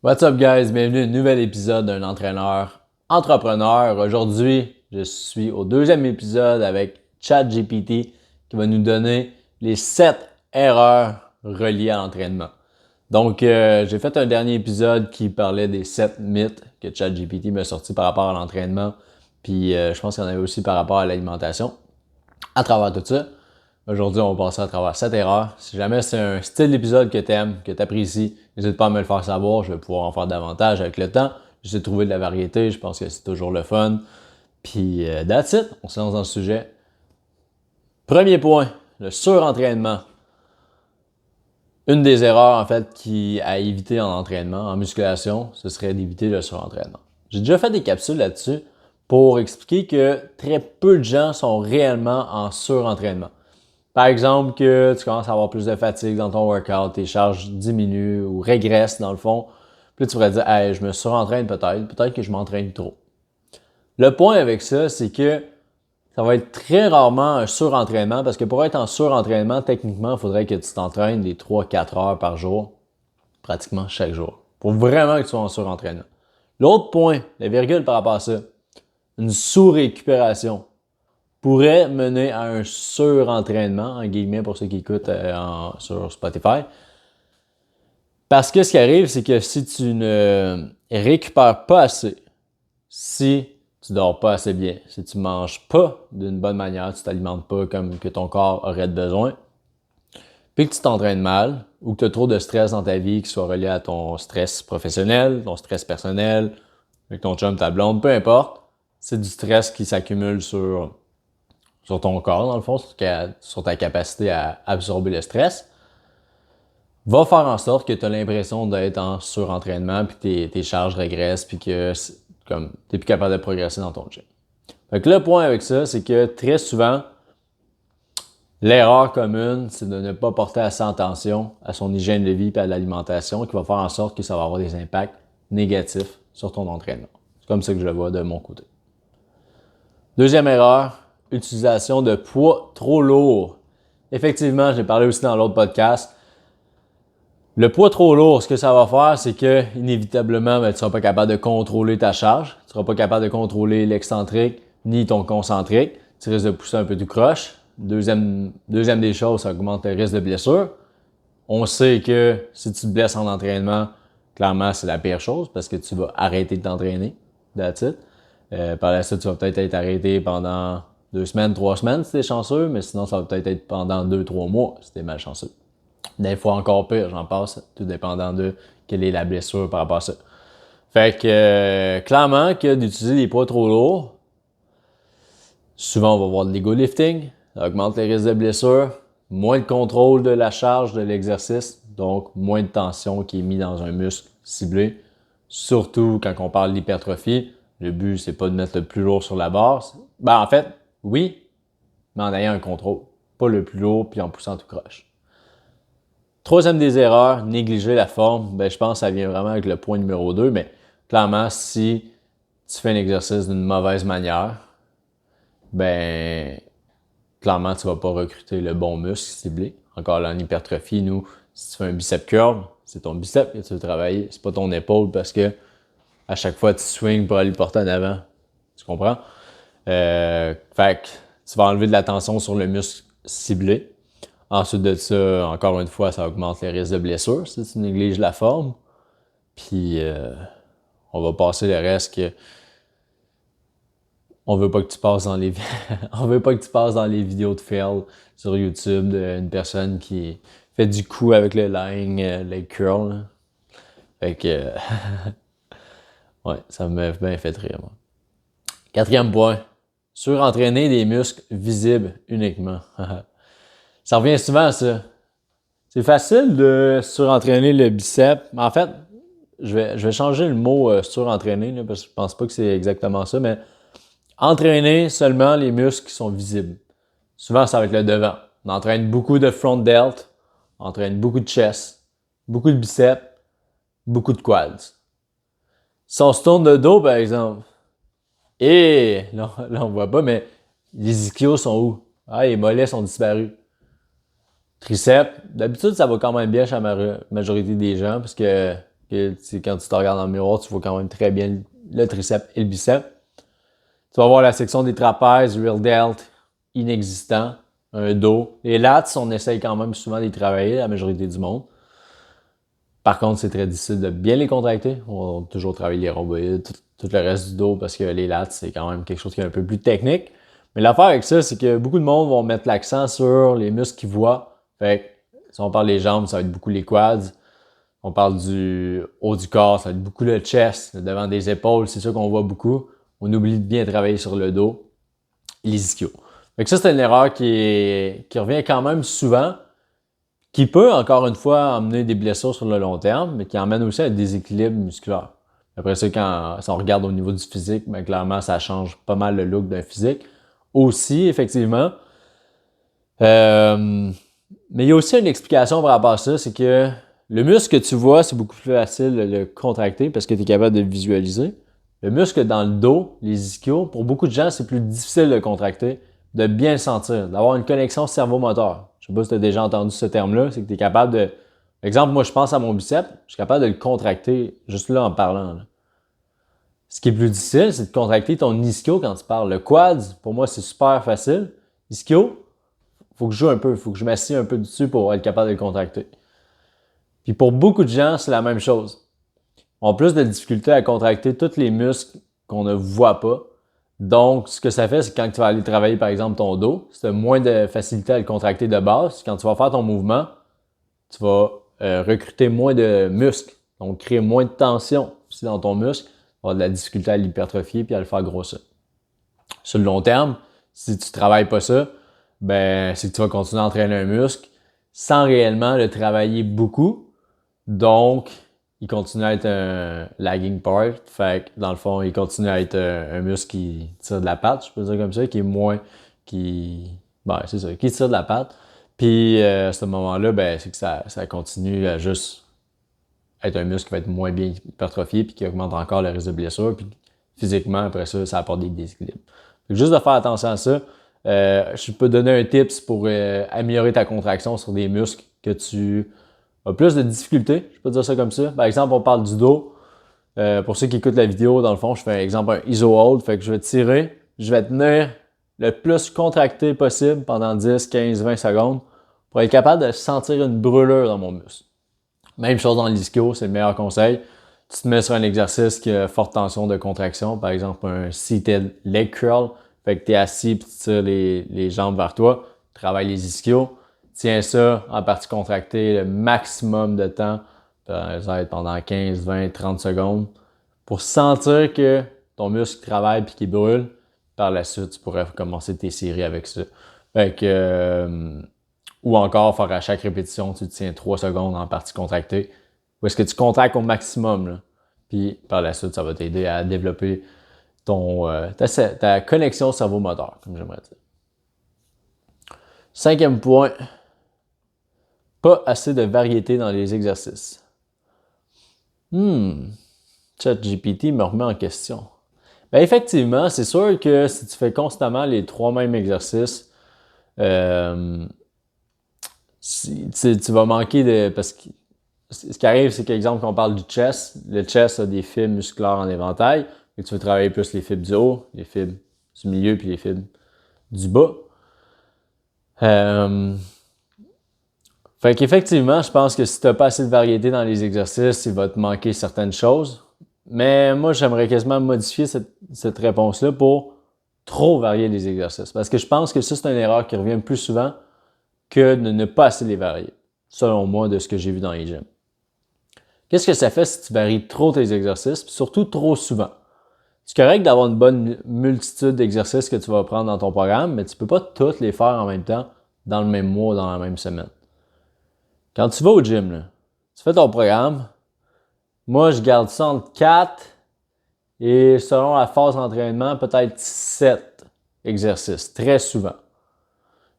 What's up guys, bienvenue à un nouvel épisode d'un entraîneur entrepreneur. Aujourd'hui, je suis au deuxième épisode avec ChatGPT qui va nous donner les 7 erreurs reliées à l'entraînement. Donc, j'ai fait un dernier épisode qui parlait des 7 mythes que ChatGPT m'a sorti par rapport à l'entraînement. Puis, je pense qu'il y en avait aussi par rapport à l'alimentation. À travers tout ça, aujourd'hui, on va passer à travers 7 erreurs. Si jamais c'est un style d'épisode que tu aimes, que tu apprécies, n'hésite pas à me le faire savoir. Je vais pouvoir en faire davantage avec le temps. J'essaie de trouver de la variété. Je pense que c'est toujours le fun. Puis, that's it. On se lance dans le sujet. Premier point, le surentraînement. Une des erreurs, en fait, à éviter en entraînement, en musculation, ce serait d'éviter le surentraînement. J'ai déjà fait des capsules là-dessus pour expliquer que très peu de gens sont réellement en surentraînement. Par exemple, que tu commences à avoir plus de fatigue dans ton workout, tes charges diminuent ou régressent dans le fond. Puis là, tu pourrais dire, hey, je me surentraîne peut-être que je m'entraîne trop. Le point avec ça, c'est que ça va être très rarement un surentraînement parce que pour être en surentraînement, techniquement, il faudrait que tu t'entraînes des 3-4 heures par jour, pratiquement chaque jour, pour vraiment que tu sois en surentraînement. L'autre point, la virgule par rapport à ça, une sous-récupération pourrait mener à un surentraînement, en guillemets pour ceux qui écoutent sur Spotify. Parce que ce qui arrive, c'est que si tu ne récupères pas assez, si tu dors pas assez bien, si tu manges pas d'une bonne manière, tu t'alimentes pas comme que ton corps aurait besoin, puis que tu t'entraînes mal, ou que tu as trop de stress dans ta vie qui soit relié à ton stress professionnel, ton stress personnel, avec ton chum, ta blonde, peu importe, c'est du stress qui s'accumule sur ton corps, dans le fond, sur ta capacité à absorber le stress, va faire en sorte que tu as l'impression d'être en surentraînement, puis tes charges régressent, puis que tu n'es plus capable de progresser dans ton gym. Fait que le point avec ça, c'est que très souvent, l'erreur commune, c'est de ne pas porter assez attention à son hygiène de vie et à l'alimentation, qui va faire en sorte que ça va avoir des impacts négatifs sur ton entraînement. C'est comme ça que je le vois de mon côté. Deuxième erreur, utilisation de poids trop lourd. Effectivement, j'ai parlé aussi dans l'autre podcast. Le poids trop lourd, ce que ça va faire, c'est que inévitablement, tu ne seras pas capable de contrôler ta charge. Tu ne seras pas capable de contrôler l'excentrique ni ton concentrique. Tu risques de pousser un peu tout croche. Deuxième des choses, ça augmente le risque de blessure. On sait que si tu te blesses en entraînement, clairement, c'est la pire chose parce que tu vas arrêter de t'entraîner. That's it. Par la suite, tu vas peut-être être arrêté pendant 2 semaines, 3 semaines si t'es chanceux, mais sinon, ça va peut-être être pendant 2-3 mois si t'es malchanceux. Des fois encore pire, j'en passe, tout dépendant de quelle est la blessure par rapport à ça. Fait que, clairement, que d'utiliser des poids trop lourds, souvent on va voir de l'ego lifting, ça augmente les risques de blessure, moins de contrôle de la charge de l'exercice, donc moins de tension qui est mis dans un muscle ciblé. Surtout quand on parle d'hypertrophie, le but c'est pas de mettre le plus lourd sur la barre. Ben en fait, oui, mais en ayant un contrôle, pas le plus lourd puis en poussant tout croche. Troisième des erreurs, négliger la forme. Ben, je pense que ça vient vraiment avec le point numéro 2, mais clairement, si tu fais un exercice d'une mauvaise manière, ben, clairement, tu vas pas recruter le bon muscle ciblé. Encore là, en hypertrophie, nous, si tu fais un bicep curl, c'est ton bicep que tu veux travailler, c'est pas ton épaule parce que à chaque fois, tu swings pour aller le porter en avant. Tu comprends? Fait que tu vas enlever de la tension sur le muscle ciblé. Ensuite de ça, encore une fois, ça augmente les risques de blessure si tu négliges la forme. Puis, on va passer le reste que on veut pas que tu passes dans les on veut pas que tu passes dans les vidéos de fail sur YouTube d'une personne qui fait du coup avec le lying, leg curl. Là. Fait que ouais, ça m'a bien fait rire, moi. Quatrième point, surentraîner des muscles visibles uniquement. Ça revient souvent à ça. C'est facile de surentraîner le bicep. En fait, je vais changer le mot surentraîner là, parce que je pense pas que c'est exactement ça, mais entraîner seulement les muscles qui sont visibles. Souvent, ça va être le devant. On entraîne beaucoup de front delt, on entraîne beaucoup de chest, beaucoup de biceps, beaucoup de quads. Si on se tourne de dos, par exemple, et là on voit pas, mais les ischios sont où? Ah, les mollets sont disparus. Triceps, d'habitude, ça va quand même bien chez la majorité des gens parce que Quand tu te regardes dans le miroir, tu vois quand même très bien le triceps et le biceps. Tu vas voir la section des trapèzes, real delt, inexistant, un dos. Les lats, on essaye quand même souvent de les travailler, la majorité du monde. Par contre, c'est très difficile de bien les contracter. On va toujours travailler les rhomboïdes, tout le reste du dos, parce que les lats, c'est quand même quelque chose qui est un peu plus technique. Mais l'affaire avec ça, c'est que beaucoup de monde vont mettre l'accent sur les muscles qu'ils voient. Fait que, si on parle des jambes, ça va être beaucoup les quads. On parle du haut du corps, ça va être beaucoup le chest, le devant des épaules, c'est ça qu'on voit beaucoup. On oublie de bien travailler sur le dos, les ischios. Fait que ça, c'est une erreur qui revient quand même souvent, qui peut, encore une fois, amener des blessures sur le long terme, mais qui emmène aussi à un déséquilibre musculaire. Après ça, si on regarde au niveau du physique, ben, clairement, ça change pas mal le look d'un physique. Aussi, effectivement. Mais il y a aussi une explication par rapport à ça, c'est que le muscle que tu vois, c'est beaucoup plus facile de le contracter parce que tu es capable de le visualiser. Le muscle dans le dos, les ischios, pour beaucoup de gens, c'est plus difficile de le contracter, de bien le sentir, d'avoir une connexion cerveau-moteur. Je sais pas si tu as déjà entendu ce terme-là, c'est que tu es capable de... Par exemple, moi, je pense à mon biceps, je suis capable de le contracter juste là en parlant. Là. Ce qui est plus difficile, c'est de contracter ton ischio quand tu parles. Le quad, pour moi, c'est super facile. Ischio, faut que je joue un peu, faut que je m'assieds un peu dessus pour être capable de le contracter. Puis pour beaucoup de gens, c'est la même chose. On a plus de difficultés à contracter tous les muscles qu'on ne voit pas. Donc, ce que ça fait, c'est que quand tu vas aller travailler, par exemple, ton dos, tu as moins de facilité à le contracter de base. Quand tu vas faire ton mouvement, tu vas recruter moins de muscles. Donc, créer moins de tension aussi dans ton muscle. Tu vas avoir de la difficulté à l'hypertrophier puis à le faire grossir. Sur le long terme, si tu ne travailles pas ça, ben, c'est que tu vas continuer à entraîner un muscle sans réellement le travailler beaucoup. Donc, il continue à être un lagging part. Fait que, dans le fond, il continue à être un muscle qui tire de la patte, je peux dire comme ça, qui est moins, c'est ça, qui tire de la patte. Puis, à ce moment-là, ben, c'est que ça continue à juste être un muscle qui va être moins bien hypertrophié puis qui augmente encore le risque de blessure. Puis, physiquement, après ça, ça apporte des déséquilibres. Fait que juste de faire attention à ça. Je peux donner un tips pour améliorer ta contraction sur des muscles que tu as plus de difficultés, je peux dire ça comme ça. Par exemple, on parle du dos. Pour ceux qui écoutent la vidéo, dans le fond, je fais un exemple, un iso hold. Fait que je vais tirer, je vais tenir le plus contracté possible pendant 10, 15, 20 secondes pour être capable de sentir une brûlure dans mon muscle. Même chose dans l'ischio, c'est le meilleur conseil. Tu te mets sur un exercice qui a forte tension de contraction, par exemple un seated leg curl. Fait que tu es assis et tu tires les jambes vers toi, tu travailles les ischios. Tiens ça en partie contractée le maximum de temps, ça va être pendant 15, 20, 30 secondes, pour sentir que ton muscle travaille et qu'il brûle. Par la suite, tu pourrais commencer tes séries avec ça. Fait que, ou encore faire à chaque répétition, tu tiens 3 secondes en partie contractée. Ou est-ce que tu contractes au maximum, là? Puis par la suite, ça va t'aider à développer ta connexion cerveau-moteur, comme j'aimerais dire. 5e point, pas assez de variété dans les exercices. ChatGPT me remet en question. Ben effectivement, c'est sûr que si tu fais constamment les 3 mêmes exercices, tu vas manquer de... Parce que ce qui arrive, c'est qu'exemple, quand on parle du chest, le chest a des fibres musculaires en éventail, et tu veux travailler plus les fibres du haut, les fibres du milieu, puis les fibres du bas. Fait qu'effectivement, je pense que si tu n'as pas assez de variété dans les exercices, il va te manquer certaines choses. Mais moi, j'aimerais quasiment modifier cette réponse-là pour trop varier les exercices. Parce que je pense que ça, c'est une erreur qui revient plus souvent que de ne pas assez les varier, selon moi, de ce que j'ai vu dans les gyms. Qu'est-ce que ça fait si tu varies trop tes exercices, puis surtout trop souvent? C'est correct d'avoir une bonne multitude d'exercices que tu vas prendre dans ton programme, mais tu peux pas tous les faire en même temps, dans le même mois, dans la même semaine. Quand tu vas au gym, là, tu fais ton programme, moi je garde ça entre 4 et selon la phase d'entraînement, peut-être 7 exercices, très souvent.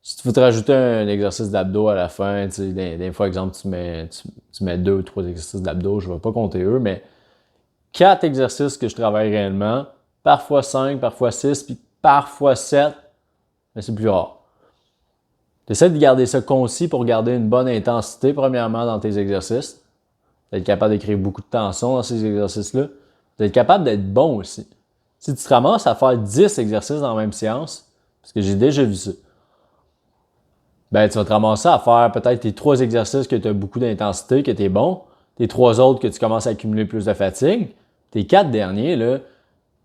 Si tu veux te rajouter un exercice d'abdos à la fin, tu sais, des fois, exemple, tu mets 2 ou 3 exercices d'abdos, je ne vais pas compter eux, mais 4 exercices que je travaille réellement, parfois 5, parfois 6, puis parfois 7, mais c'est plus rare. Tu essaies de garder ça concis pour garder une bonne intensité, premièrement, dans tes exercices. d'être capable de créer beaucoup de tension dans ces exercices-là, d'être capable d'être bon aussi. Si tu te ramasses à faire 10 exercices dans la même séance, parce que j'ai déjà vu ça, ben tu vas te ramasser à faire peut-être tes 3 exercices que tu as beaucoup d'intensité, que tu es bon, tes 3 autres que tu commences à accumuler plus de fatigue, tes 4 derniers, là,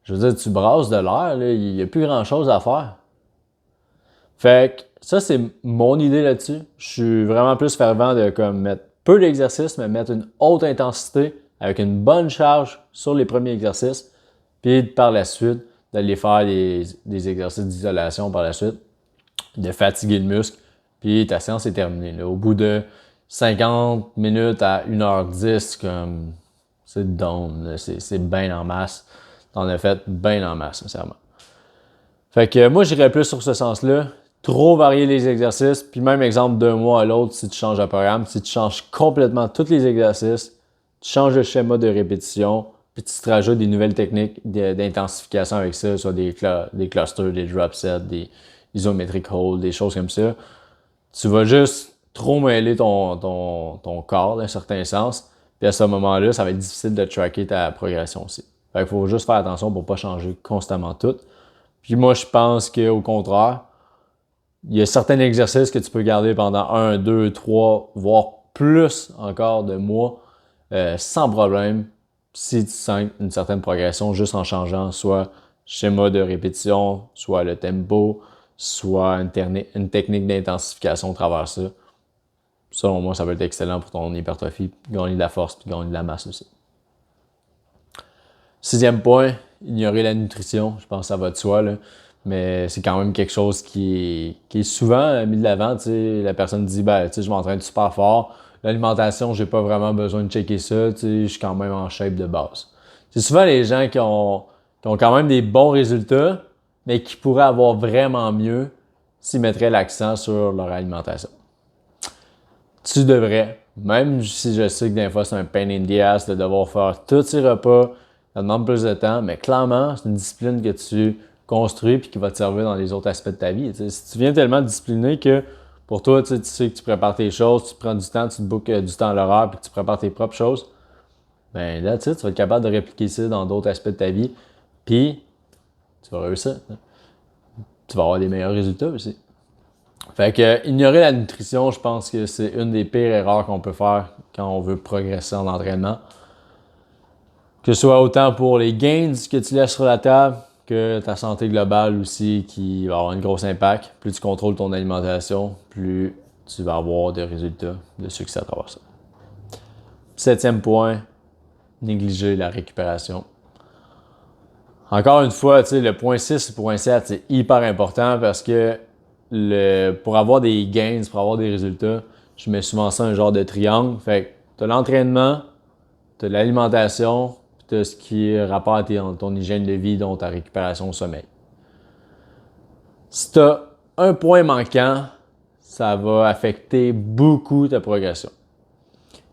je veux dire, tu brasses de l'air, il n'y a plus grand-chose à faire. Fait que ça, c'est mon idée là-dessus. Je suis vraiment plus fervent de comme mettre peu d'exercices, mais mettre une haute intensité avec une bonne charge sur les premiers exercices, puis par la suite, d'aller faire des exercices d'isolation par la suite, de fatiguer le muscle, puis ta séance est terminée. Là. Au bout de 50 minutes à 1h10, comme c'est down, c'est bien en masse. T'en as fait bien en masse, sincèrement. Fait que moi, j'irais plus sur ce sens-là. Trop varier les exercices, puis même exemple d'un mois à l'autre, si tu changes de programme, si tu changes complètement tous les exercices, tu changes le schéma de répétition, puis tu te rajoutes des nouvelles techniques d'intensification avec ça, soit des clusters, des drop sets, des isometric hold, des choses comme ça. Tu vas juste trop mêler ton corps d'un certain sens, puis à ce moment-là, ça va être difficile de tracker ta progression aussi. Fait qu'il faut juste faire attention pour ne pas changer constamment tout. Puis moi, je pense qu'au contraire, il y a certains exercices que tu peux garder pendant 1, 2, 3, voire plus encore de mois sans problème si tu sens une certaine progression juste en changeant soit schéma de répétition, soit le tempo, soit une technique d'intensification à travers ça. Selon moi, ça va être excellent pour ton hypertrophie, gagner de la force puis gagner de la masse aussi. 6e point, ignorer la nutrition. Je pense que ça va de soi, là. Mais c'est quand même quelque chose qui est souvent mis de l'avant. La personne dit, je m'entraîne super fort. L'alimentation, j'ai pas vraiment besoin de checker ça. Je suis quand même en shape de base. C'est souvent les gens qui ont quand même des bons résultats, mais qui pourraient avoir vraiment mieux s'ils mettraient l'accent sur leur alimentation. Tu devrais, même si je sais que des fois c'est un pain in the ass de devoir faire tous ces repas, ça demande plus de temps, mais clairement, c'est une discipline que tu construis puis qui va te servir dans les autres aspects de ta vie. Si tu viens tellement discipliné que pour toi, tu sais que tu prépares tes choses, tu prends du temps, tu te bookes du temps à l'horaire puis que tu prépares tes propres choses, ben là, tu vas être capable de répliquer ça dans d'autres aspects de ta vie puis tu vas réussir. Tu vas avoir des meilleurs résultats aussi. Fait que ignorer la nutrition, je pense que c'est une des pires erreurs qu'on peut faire quand on veut progresser en entraînement. Que ce soit autant pour les gains que tu laisses sur la table que ta santé globale aussi qui va avoir un gros impact. Plus tu contrôles ton alimentation, plus tu vas avoir des résultats de succès à travers ça. 7e point, négliger la récupération. Encore une fois, le point 6 et le point 7, c'est hyper important parce que pour avoir des gains, pour avoir des résultats, je mets souvent ça un genre de triangle. Fait que tu as l'entraînement, tu as l'alimentation, puis tu as ce qui est rapport à ton hygiène de vie, dont ta récupération au sommeil. Si tu as un point manquant, ça va affecter beaucoup ta progression.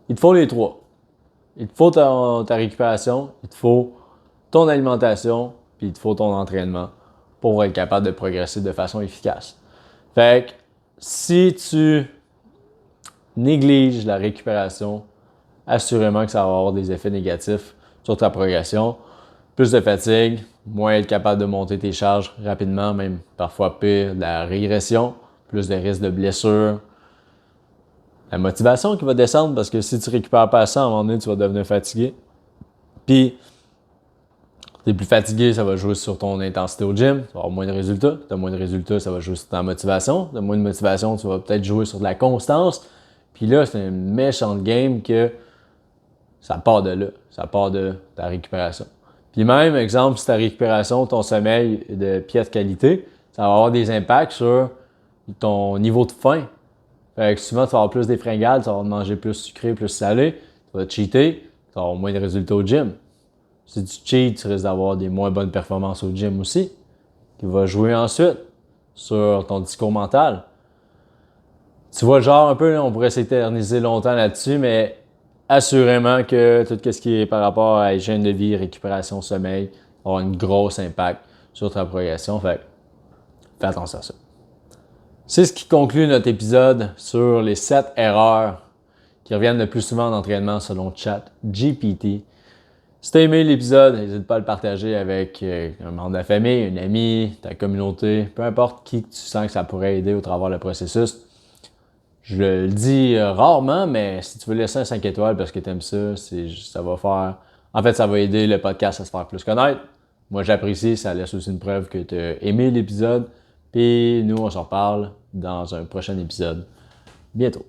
Il te faut les 3. Il te faut ta récupération, il te faut ton alimentation, puis il te faut ton entraînement pour être capable de progresser de façon efficace. Fait que si tu négliges la récupération, assurément que ça va avoir des effets négatifs sur ta progression. Plus de fatigue, moins être capable de monter tes charges rapidement, même parfois pire, de la régression, plus de risques de blessures. La motivation qui va descendre parce que si tu récupères pas ça, à un moment donné, tu vas devenir fatigué. Puis, tu es plus fatigué, ça va jouer sur ton intensité au gym, tu vas avoir moins de résultats. Tu as moins de résultats, ça va jouer sur ta motivation. Tu as moins de motivation, tu vas peut-être jouer sur de la constance. Puis là, c'est une méchante game que ça part de là. Ça part de ta récupération. Puis même, exemple, si ta récupération, ton sommeil est de piètre qualité, ça va avoir des impacts sur ton niveau de faim. Fait que souvent, tu vas avoir plus des fringales, tu vas manger plus sucré, plus salé, tu vas cheater, tu vas avoir moins de résultats au gym. Si tu cheats, tu risques d'avoir des moins bonnes performances au gym aussi, qui va jouer ensuite sur ton discours mental. Tu vois, genre un peu, on pourrait s'éterniser longtemps là-dessus, mais assurément que tout ce qui est par rapport à hygiène de vie, récupération, sommeil, va avoir un gros impact sur ta progression. Fait fais attention à ça. C'est ce qui conclut notre épisode sur les 7 erreurs qui reviennent le plus souvent en entraînement selon ChatGPT. Si tu as aimé l'épisode, n'hésite pas à le partager avec un membre de la famille, un ami, ta communauté, peu importe qui tu sens que ça pourrait aider au travers le processus. Je le dis rarement, mais si tu veux laisser un 5 étoiles parce que tu aimes ça, ça va faire... En fait, ça va aider le podcast à se faire plus connaître. Moi, j'apprécie, ça laisse aussi une preuve que tu as aimé l'épisode. Puis nous, on s'en reparle dans un prochain épisode bientôt.